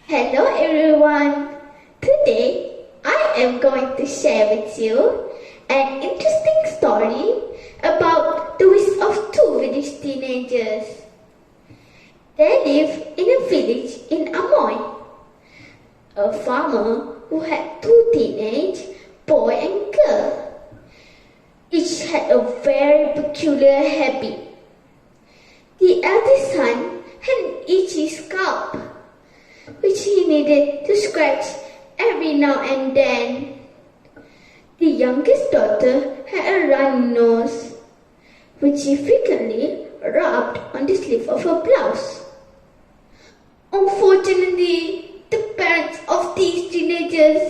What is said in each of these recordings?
Hello everyone. Today I am going to share with you an interesting story about the wish of two village teenagers. They live in a village in Amoy. A farmer who had two teenage boy and girl. Each had a very peculiar habit. The eldest son had an itchy scalp, which he needed to scratch every now and then. The youngest daughter had a runny nose, which she frequently rubbed on the sleeve of her blouse. Unfortunately, the parents of these teenagers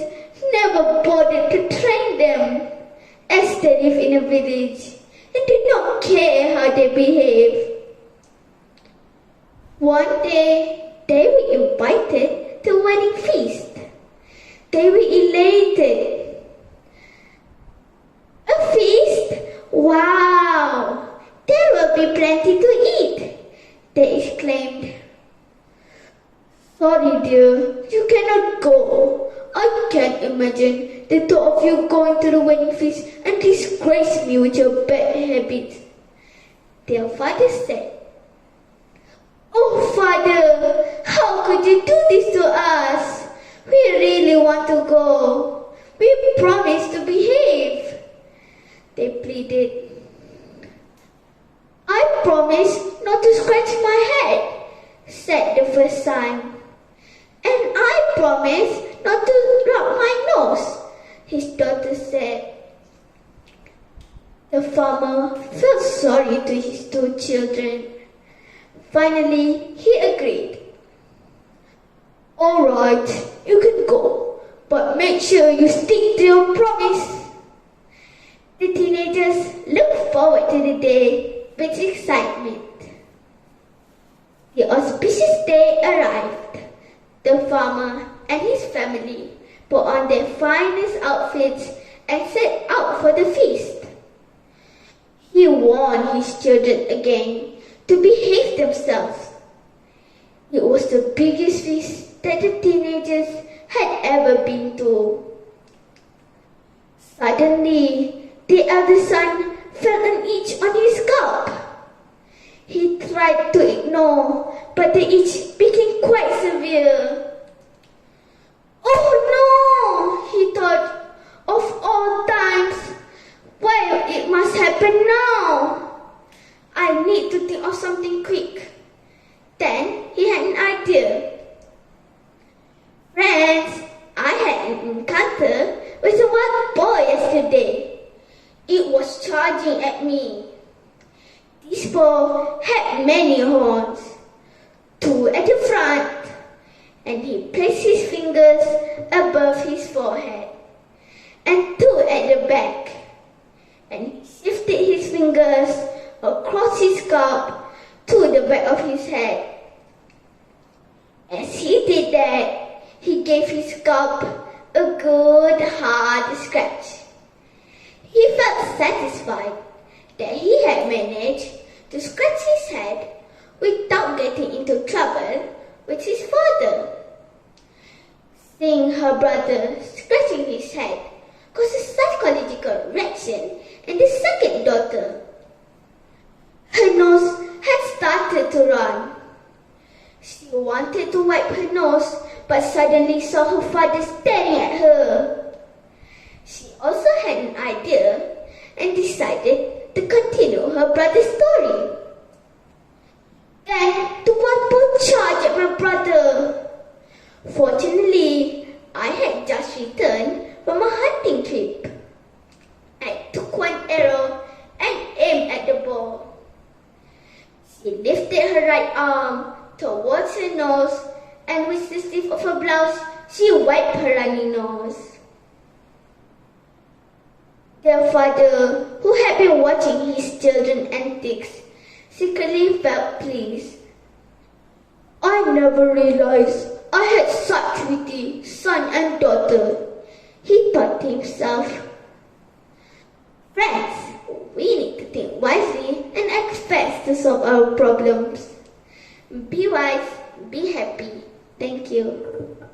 never bothered to train them, as they live in a village and did not care how they behave. One day, they were invited to a wedding feast. They were elated. A feast? Wow! There will be plenty to eat, they exclaimed. Sorry dear, you cannot go. I can't imagine the two of you going to the wedding feast and disgrace me with your bad habits. Their father said, Oh father, how could you do this to us? We really want to go. We promised to behave. They pleaded. I promise not to scratch my head, said the first son. And I promise not to rub my nose, his daughter said. The farmer felt sorry to his two children. Finally, he agreed. All right, you can go, but make sure you stick to your promise. The teenagers looked forward to the day with excitement. The auspicious day arrived. The farmer and his family put on their finest outfits and set out for the feast. He warned his children again to behave themselves. It was the biggest feast that the teenagers had ever been to. Suddenly, the eldest son felt an itch on his scalp. He tried to ignore, but the itch became quite severe. Oh no, he thought, of all times, why it must happen now? I need to think of something quick. Then he had an idea. Friends, I had an encounter with a wild boar yesterday. It was charging at me. This boar had many horns, two at the front, and he placed his fingers above his forehead, and two at the back, and he shifted his fingers across his scalp to the back of his head. As he did that, he gave his scalp a good hard scratch. He felt satisfied that he had managed to scratch his head without getting into trouble with his father. Seeing her brother scratching his head caused a psychological reaction in the second daughter. Her nose had started to run. She wanted to wipe her nose, but suddenly saw her father staring at her. She also had an idea and decided to continue her brother's story. Then the wild boar charged at my brother. Fortunately, I had just returned from a hunting trip. I took one arrow and aimed at the boar. She lifted her right arm towards her nose, and with the sleeve of her blouse, she wiped her runny nose. Their father, who had been watching his children's antics, secretly felt pleased. I never realized I had such witty son and daughter, he thought to himself. Friends, we need to think wisely and act fast to solve our problems. Be wise, be happy. Thank you.